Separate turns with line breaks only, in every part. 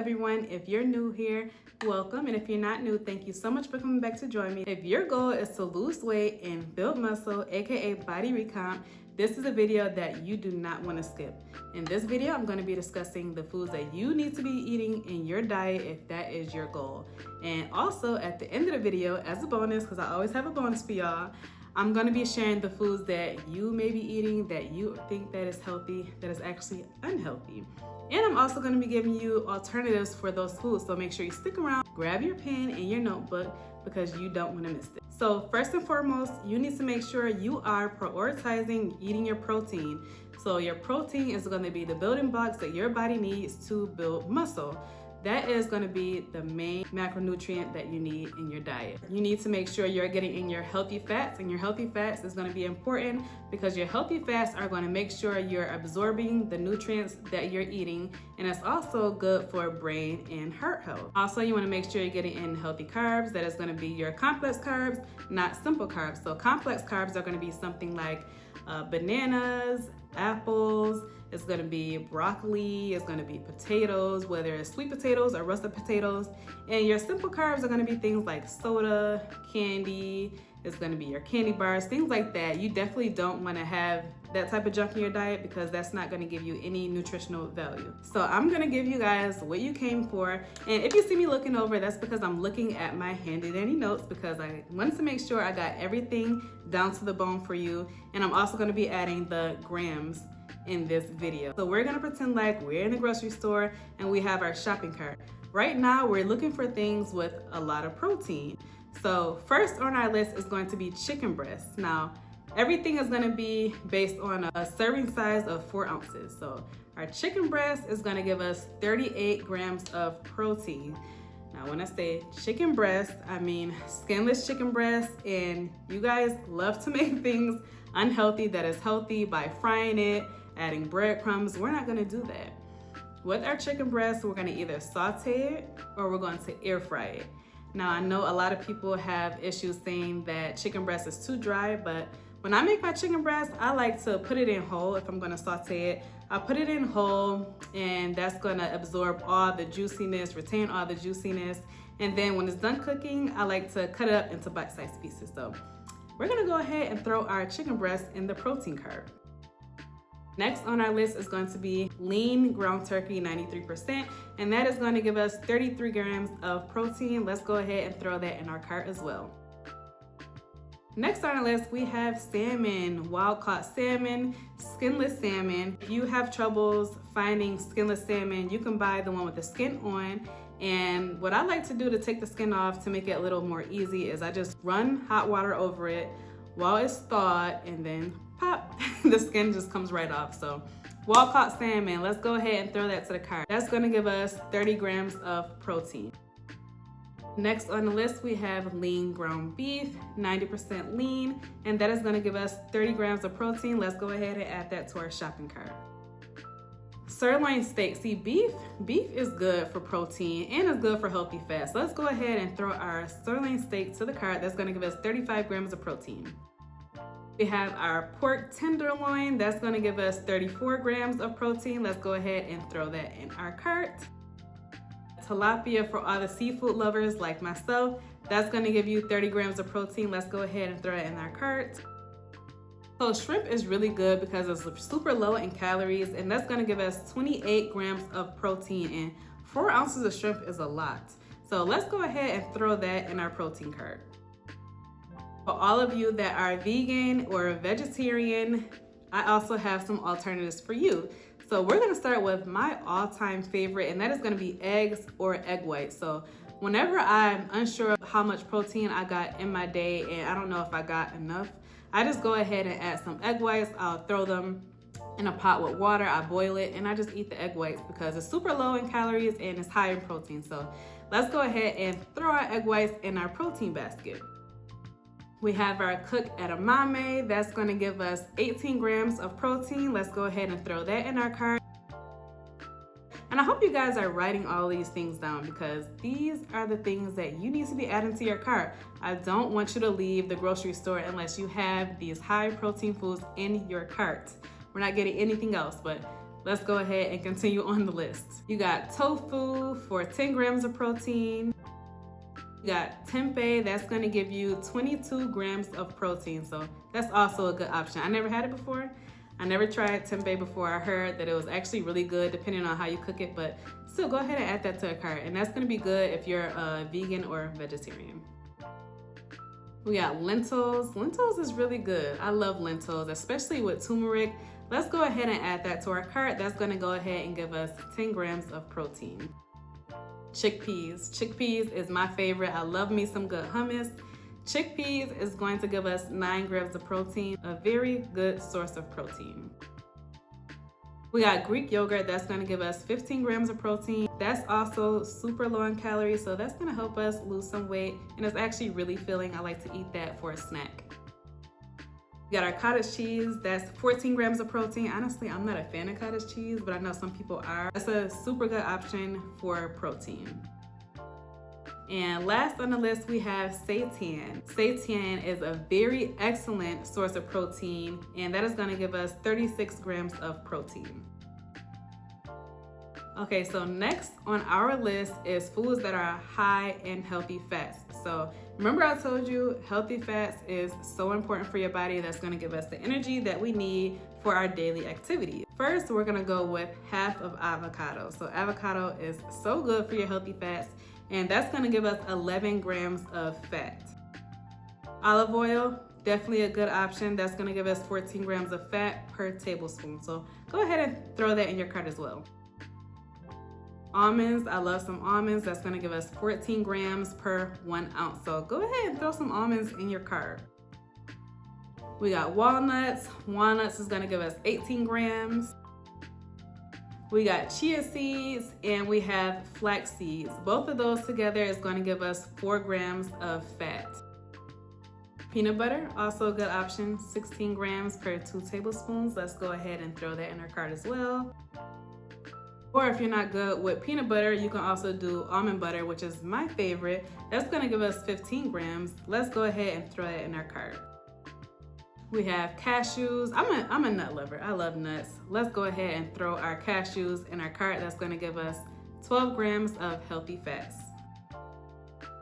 everyone. If you're new here, welcome. And if you're not new, thank you so much for coming back to join me. If your goal is to lose weight and build muscle, aka body recomp, this is a video that you do not want to skip. In this video, I'm going to be discussing the foods that you need to be eating in your diet if that is your goal. And also at the end of the video, as a bonus, because I always have a bonus for y'all, I'm going to be sharing the foods that you may be eating that you think that is healthy, that is actually unhealthy. And I'm also going to be giving you alternatives for those foods. So make sure you stick around, grab your pen and your notebook because you don't want to miss it. So first and foremost, you need to make sure you are prioritizing eating your protein. So your protein is going to be the building blocks that your body needs to build muscle. That is going to be the main macronutrient that you need in your diet. You need to make sure you're getting in your healthy fats, and your healthy fats is going to be important because your healthy fats are going to make sure you're absorbing the nutrients that you're eating, and it's also good for brain and heart health. Also, you want to make sure you're getting in healthy carbs. That is going to be your complex carbs, not simple carbs. So complex carbs are going to be something like bananas, apples, it's going to be broccoli, it's going to be potatoes, whether it's sweet potatoes or russet potatoes. And your simple carbs are going to be things like soda, candy, it's going to be your candy bars, things like that. You definitely don't want to have that type of junk in your diet because that's not going to give you any nutritional value. So I'm going to give you guys what you came for. And if you see me looking over, that's because I'm looking at my handy dandy notes because I wanted to make sure I got everything down to the bone for you. And I'm also going to be adding the grams in this video. So we're gonna pretend like we're in the grocery store and we have our shopping cart. Right now, we're looking for things with a lot of protein. So first on our list is going to be chicken breasts. Now, everything is gonna be based on a serving size of 4 ounces. So our chicken breast is gonna give us 38 grams of protein. Now, when I say chicken breast, I mean skinless chicken breast, and you guys love to make things unhealthy that is healthy by frying it, adding breadcrumbs. We're not gonna do that. With our chicken breast, we're gonna either saute it or we're going to air fry it. Now, I know a lot of people have issues saying that chicken breast is too dry, but when I make my chicken breast, I like to put it in whole. If I'm gonna saute it, I put it in whole, and that's gonna absorb all the juiciness, retain all the juiciness. And then when it's done cooking, I like to cut it up into bite-sized pieces. So we're gonna go ahead and throw our chicken breast in the protein cart. Next on our list is going to be lean ground turkey 93%, and that is going to give us 33 grams of protein. Let's go ahead and throw that in our cart as well. Next on our list, we have salmon, wild-caught salmon, skinless salmon. If you have troubles finding skinless salmon, you can buy the one with the skin on. And what I like to do to take the skin off to make it a little more easy is I just run hot water over it while it's thawed, and then pop, the skin just comes right off. So wild-caught salmon, let's go ahead and throw that to the cart. That's gonna give us 30 grams of protein. Next on the list, we have lean ground beef, 90% lean, and that is gonna give us 30 grams of protein. Let's go ahead and add that to our shopping cart. Sirloin steak. See, beef is good for protein and it's good for healthy fats. So let's go ahead and throw our sirloin steak to the cart. That's gonna give us 35 grams of protein. We have our pork tenderloin. That's gonna give us 34 grams of protein. Let's go ahead and throw that in our cart. Tilapia, for all the seafood lovers like myself, that's gonna give you 30 grams of protein. Let's go ahead and throw it in our cart. So shrimp is really good because it's super low in calories, and that's gonna give us 28 grams of protein, and 4 ounces of shrimp is a lot. So let's go ahead and throw that in our protein cart. For all of you that are vegan or vegetarian, I also have some alternatives for you. So we're gonna start with my all-time favorite, and that is gonna be eggs or egg whites. So whenever I'm unsure of how much protein I got in my day and I don't know if I got enough, I just go ahead and add some egg whites. I'll throw them in a pot with water, I boil it, and I just eat the egg whites because it's super low in calories and it's high in protein. So let's go ahead and throw our egg whites in our protein basket. We have our cooked edamame. That's gonna give us 18 grams of protein. Let's go ahead and throw that in our cart. And I hope you guys are writing all these things down because these are the things that you need to be adding to your cart. I don't want you to leave the grocery store unless you have these high protein foods in your cart. We're not getting anything else, but Let's go ahead and continue on the list. You got tofu for 10 grams of protein. You got tempeh, that's gonna give you 22 grams of protein. So that's also a good option. I never had it before. I never tried tempeh before. I heard that it was actually really good depending on how you cook it, but still go ahead and add that to a cart. And that's gonna be good if you're a vegan or vegetarian. We got lentils. Lentils is really good. I love lentils, especially with turmeric. Let's go ahead and add that to our cart. That's gonna go ahead and give us 10 grams of protein. Chickpeas. Chickpeas is my favorite. I love me some good hummus. Chickpeas is going to give us 9 grams of protein, a very good source of protein. We got Greek yogurt, that's gonna give us 15 grams of protein. That's also super low in calories, so that's gonna help us lose some weight, and it's actually really filling. I like to eat that for a snack. We got our cottage cheese, that's 14 grams of protein. Honestly, I'm not a fan of cottage cheese, but I know some people are. That's a super good option for protein. And last on the list, we have seitan. Seitan is a very excellent source of protein, and that is gonna give us 36 grams of protein. Okay, so next on our list is foods that are high in healthy fats. So remember I told you healthy fats is so important for your body. That's gonna give us the energy that we need for our daily activities. First, we're gonna go with half of avocado. So avocado is so good for your healthy fats, and that's gonna give us 11 grams of fat. Olive oil, definitely a good option. That's gonna give us 14 grams of fat per tablespoon. So go ahead and throw that in your cart as well. Almonds, I love some almonds. That's gonna give us 14 grams per 1 ounce. So go ahead and throw some almonds in your cart. We got walnuts. Walnuts is gonna give us 18 grams. We got chia seeds and we have flax seeds. Both of those together is going to give us 4 grams of fat. Peanut butter, also a good option, 16 grams per 2 tablespoons. Let's go ahead and throw that in our cart as well. Or if you're not good with peanut butter, you can also do almond butter, which is my favorite. That's going to give us 15 grams. Let's go ahead and throw that in our cart. We have cashews. I'm a nut lover. I love nuts. Let's go ahead and throw our cashews in our cart. That's going to give us 12 grams of healthy fats.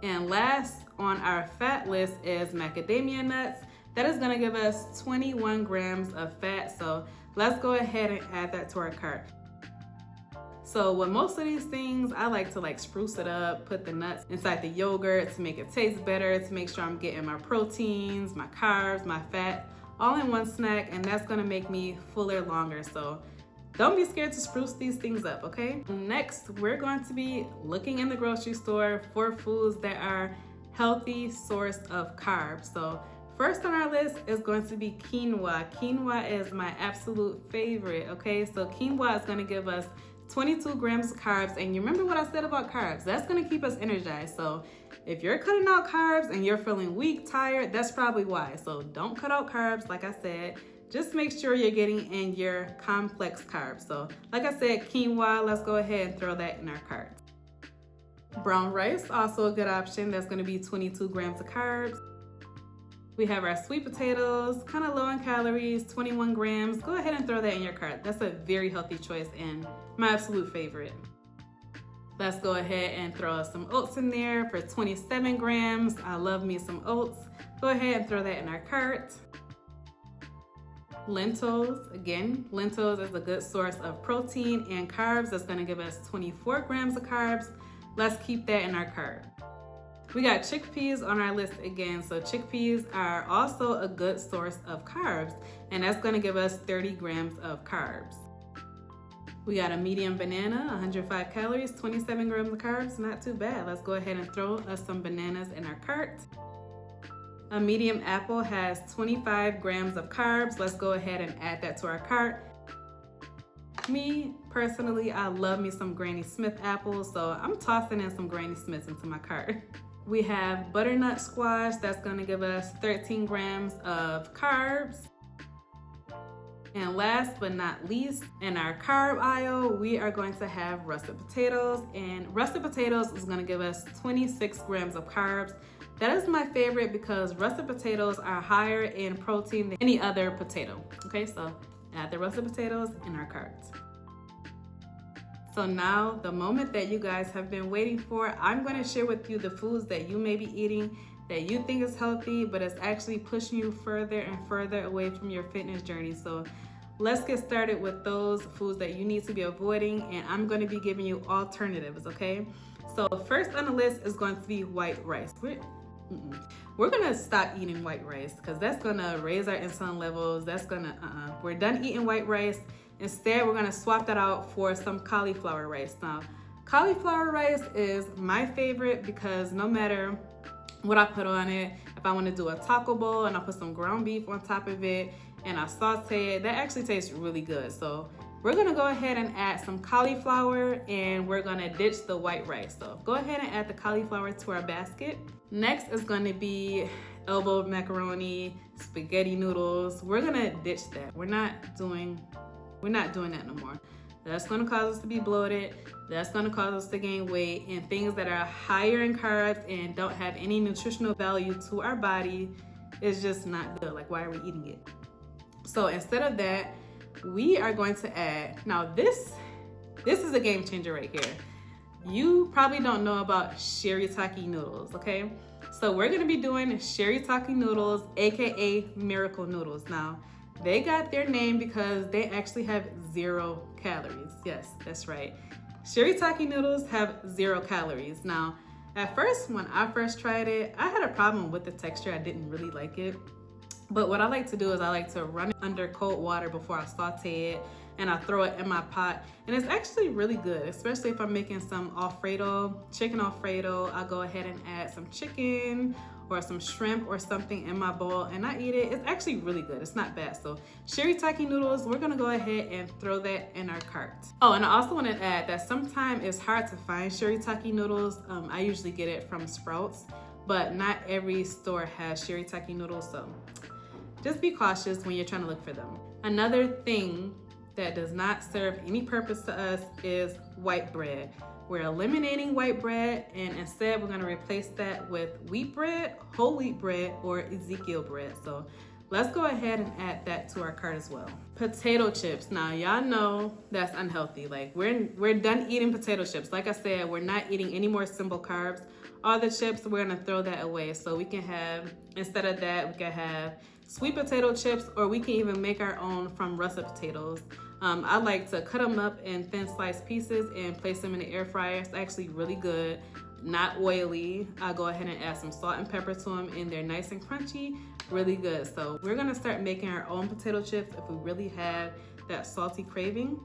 And last on our fat list is macadamia nuts. That is going to give us 21 grams of fat. So let's go ahead and add that to our cart. So with most of these things, I like to spruce it up, put the nuts inside the yogurt to make it taste better, to make sure I'm getting my proteins, my carbs, my fat, all in one snack, and that's gonna make me fuller longer. So don't be scared to spruce these things up, okay? Next, we're going to be looking in the grocery store for foods that are healthy source of carbs. So first on our list is going to be quinoa. Quinoa is my absolute favorite, okay? So quinoa is gonna give us 22 grams of carbs, and you remember what I said about carbs? That's gonna keep us energized. So if you're cutting out carbs and you're feeling weak, tired, that's probably why. So don't cut out carbs, like I said. Just make sure you're getting in your complex carbs. So like I said, quinoa, let's go ahead and throw that in our cart. Brown rice, also a good option. That's gonna be 22 grams of carbs. We have our sweet potatoes, kind of low in calories, 21 grams. Go ahead and throw that in your cart. That's a very healthy choice and my absolute favorite. Let's go ahead and throw some oats in there for 27 grams. I love me some oats. Go ahead and throw that in our cart. Lentils, again, lentils is a good source of protein and carbs. That's gonna give us 24 grams of carbs. Let's keep that in our cart. We got chickpeas on our list again. So chickpeas are also a good source of carbs, and that's gonna give us 30 grams of carbs. We got a medium banana, 105 calories, 27 grams of carbs, not too bad. Let's go ahead and throw us some bananas in our cart. A medium apple has 25 grams of carbs. Let's go ahead and add that to our cart. Me, personally, I love me some Granny Smith apples, so I'm tossing in some Granny Smiths into my cart. We have butternut squash. That's gonna give us 13 grams of carbs. And last but not least, in our carb aisle, we are going to have russet potatoes. And russet potatoes is gonna give us 26 grams of carbs. That is my favorite because russet potatoes are higher in protein than any other potato. Okay, so add the russet potatoes in our cart. So now, the moment that you guys have been waiting for, I'm going to share with you the foods that you may be eating that you think is healthy, but it's actually pushing you further and further away from your fitness journey. So let's get started with those foods that you need to be avoiding, and I'm going to be giving you alternatives, okay? So first on the list is going to be white rice. We're going to stop eating white rice because that's going to raise our insulin levels. That's going to, we're done eating white rice. Instead, we're gonna swap that out for some cauliflower rice. Now, cauliflower rice is my favorite because no matter what I put on it, if I wanna do a taco bowl and I put some ground beef on top of it and I saute it, that actually tastes really good. So we're gonna go ahead and add some cauliflower and we're gonna ditch the white rice. So go ahead and add the cauliflower to our basket. Next is gonna be elbow macaroni, spaghetti noodles. We're gonna ditch that. We're not doing that no more. That's going to cause us to be bloated. That's going to cause us to gain weight, and things that are higher in carbs and don't have any nutritional value to our body is just not good. Like, why are we eating it? So instead of that, we are going to add, now this is a game changer right here. You probably don't know about shirataki noodles, okay? So we're going to be doing shirataki noodles, aka miracle noodles. Now, they got their name because they actually have 0 calories. Yes, that's right. Shirataki noodles have 0 calories. Now, at first, when I first tried it, I had a problem with the texture. I didn't really like it. But what I like to do is I like to run it under cold water before I saute it, and I throw it in my pot. And it's actually really good, especially if I'm making some Alfredo, chicken Alfredo. I'll go ahead and add some chicken or some shrimp or something in my bowl and I eat it. It's actually really good. It's not bad. So shirataki noodles, we're gonna go ahead and throw that in our cart. Oh, and I also want to add that sometimes it's hard to find shirataki noodles. I usually get it from Sprouts, but not every store has shirataki noodles. So just be cautious when you're trying to look for them. Another thing that does not serve any purpose to us is white bread. We're eliminating white bread, and instead we're gonna replace that with wheat bread, whole wheat bread, or Ezekiel bread. So let's go ahead and add that to our cart as well. Potato chips. Now y'all know that's unhealthy. Like we're done eating potato chips. Like I said, we're not eating any more simple carbs. All the chips, we're gonna throw that away. So we can have, instead of that, we can have sweet potato chips, or we can even make our own from russet potatoes. I like to cut them up in thin sliced pieces and place them in the air fryer. It's actually really good, not oily. I'll go ahead and add some salt and pepper to them, and they're nice and crunchy, really good. So we're gonna start making our own potato chips if we really have that salty craving.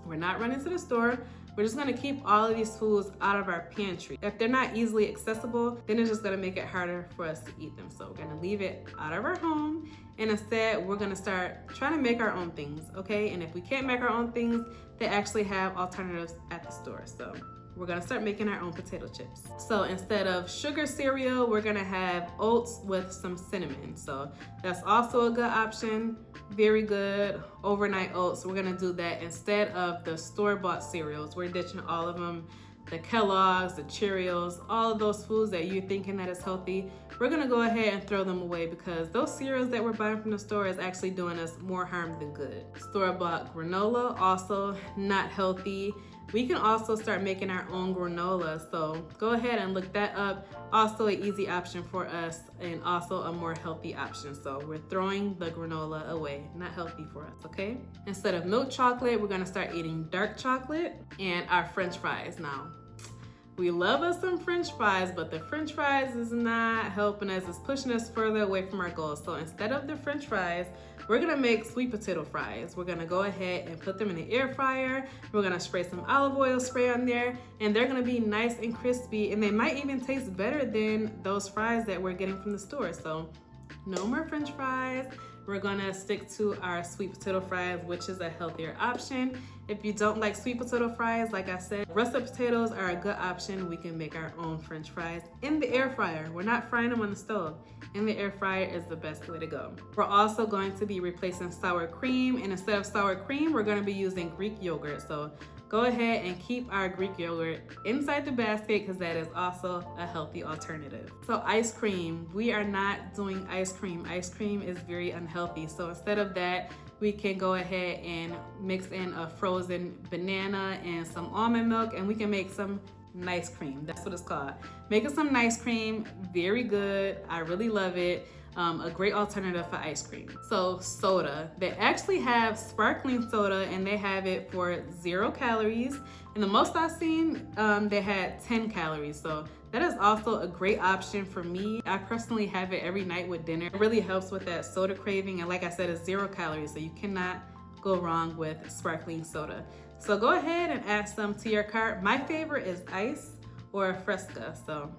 We're not running to the store. We're just gonna keep all of these foods out of our pantry. If they're not easily accessible, then it's just gonna make it harder for us to eat them. So we're gonna leave it out of our home, and instead we're gonna start trying to make our own things, okay? And if we can't make our own things, they actually have alternatives at the store. So we're gonna start making our own potato chips. So instead of sugar cereal, we're gonna have oats with some cinnamon. So that's also a good option, very good. Overnight oats, we're gonna do that instead of the store-bought cereals. We're ditching all of them, the Kellogg's, the Cheerios, all of those foods that you're thinking that is healthy. We're gonna go ahead and throw them away because those cereals that we're buying from the store is actually doing us more harm than good. Store-bought granola, also not healthy. We can also start making our own granola, so go ahead and look that up. Also an easy option for us and also a more healthy option. So we're throwing the granola away, not healthy for us, okay? Instead of milk chocolate, we're gonna start eating dark chocolate and our French fries. Now, we love us some French fries, but the French fries is not helping us. It's pushing us further away from our goals. So instead of the French fries, we're gonna make sweet potato fries. We're gonna go ahead and put them in the air fryer. We're gonna spray some olive oil spray on there, and they're gonna be nice and crispy, and they might even taste better than those fries that we're getting from the store. So no more French fries. We're gonna stick to our sweet potato fries, which is a healthier option. If you don't like sweet potato fries, like I said, russet potatoes are a good option. We can make our own French fries in the air fryer. We're not frying them on the stove. In the air fryer is the best way to go. We're also going to be replacing sour cream, and instead of sour cream, we're gonna be using Greek yogurt. So go ahead and keep our Greek yogurt inside the basket because that is also a healthy alternative. So ice cream, we are not doing ice cream. Ice cream is very unhealthy. So instead of that, we can go ahead and mix in a frozen banana and some almond milk, and we can make some nice cream. That's what it's called. Making some nice cream, very good. I really love it. A great alternative for ice cream. So soda, they actually have sparkling soda, and they have it for 0 calories. And the most I've seen, they had 10 calories. So that is also a great option for me. I personally have it every night with dinner. It really helps with that soda craving. And like I said, it's 0 calories. So you cannot go wrong with sparkling soda. So go ahead and add some to your cart. My favorite is ice or Fresca. So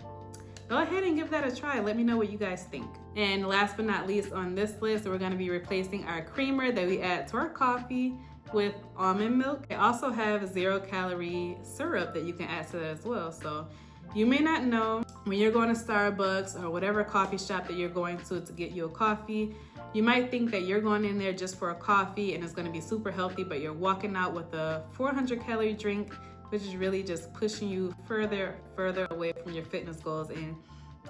go ahead and give that a try. Let me know what you guys think. And last but not least on this list, we're gonna be replacing our creamer that we add to our coffee with almond milk. They also have 0 calorie syrup that you can add to that as well. So you may not know, when you're going to Starbucks or whatever coffee shop that you're going to get you a coffee, you might think that you're going in there just for a coffee and it's gonna be super healthy, but you're walking out with a 400 calorie drink, which is really just pushing you further away from your fitness goals. And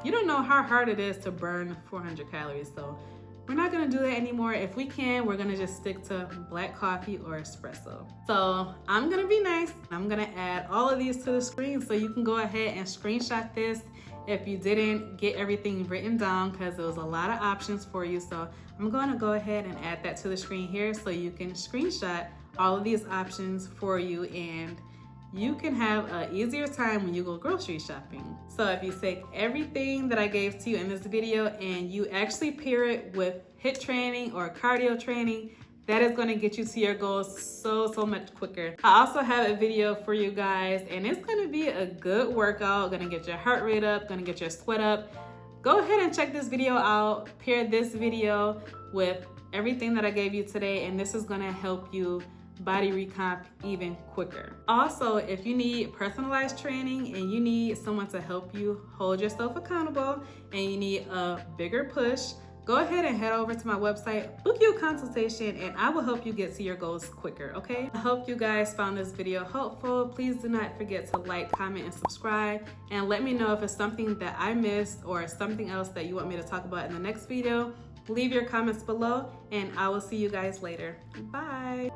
you don't know how hard it is to burn 400 calories. So we're not gonna do that anymore. If we can, we're gonna just stick to black coffee or espresso. So I'm gonna be nice. I'm gonna add all of these to the screen so you can go ahead and screenshot this if you didn't get everything written down, because there was a lot of options for you. So I'm gonna go ahead and add that to the screen here so you can screenshot all of these options for you, and you can have an easier time when you go grocery shopping. So if you take everything that I gave to you in this video and you actually pair it with HIIT training or cardio training, that is gonna get you to your goals so much quicker. I also have a video for you guys, and it's gonna be a good workout, gonna get your heart rate up, gonna get your sweat up. Go ahead and check this video out, pair this video with everything that I gave you today, and this is gonna help you body recomp even quicker. Also, if you need personalized training and you need someone to help you hold yourself accountable and you need a bigger push, go ahead and head over to my website, book you a consultation, and I will help you get to your goals quicker, okay? I hope you guys found this video helpful. Please do not forget to like, comment, and subscribe, and let me know if it's something that I missed or something else that you want me to talk about in the next video. Leave your comments below, and I will see you guys later. Bye.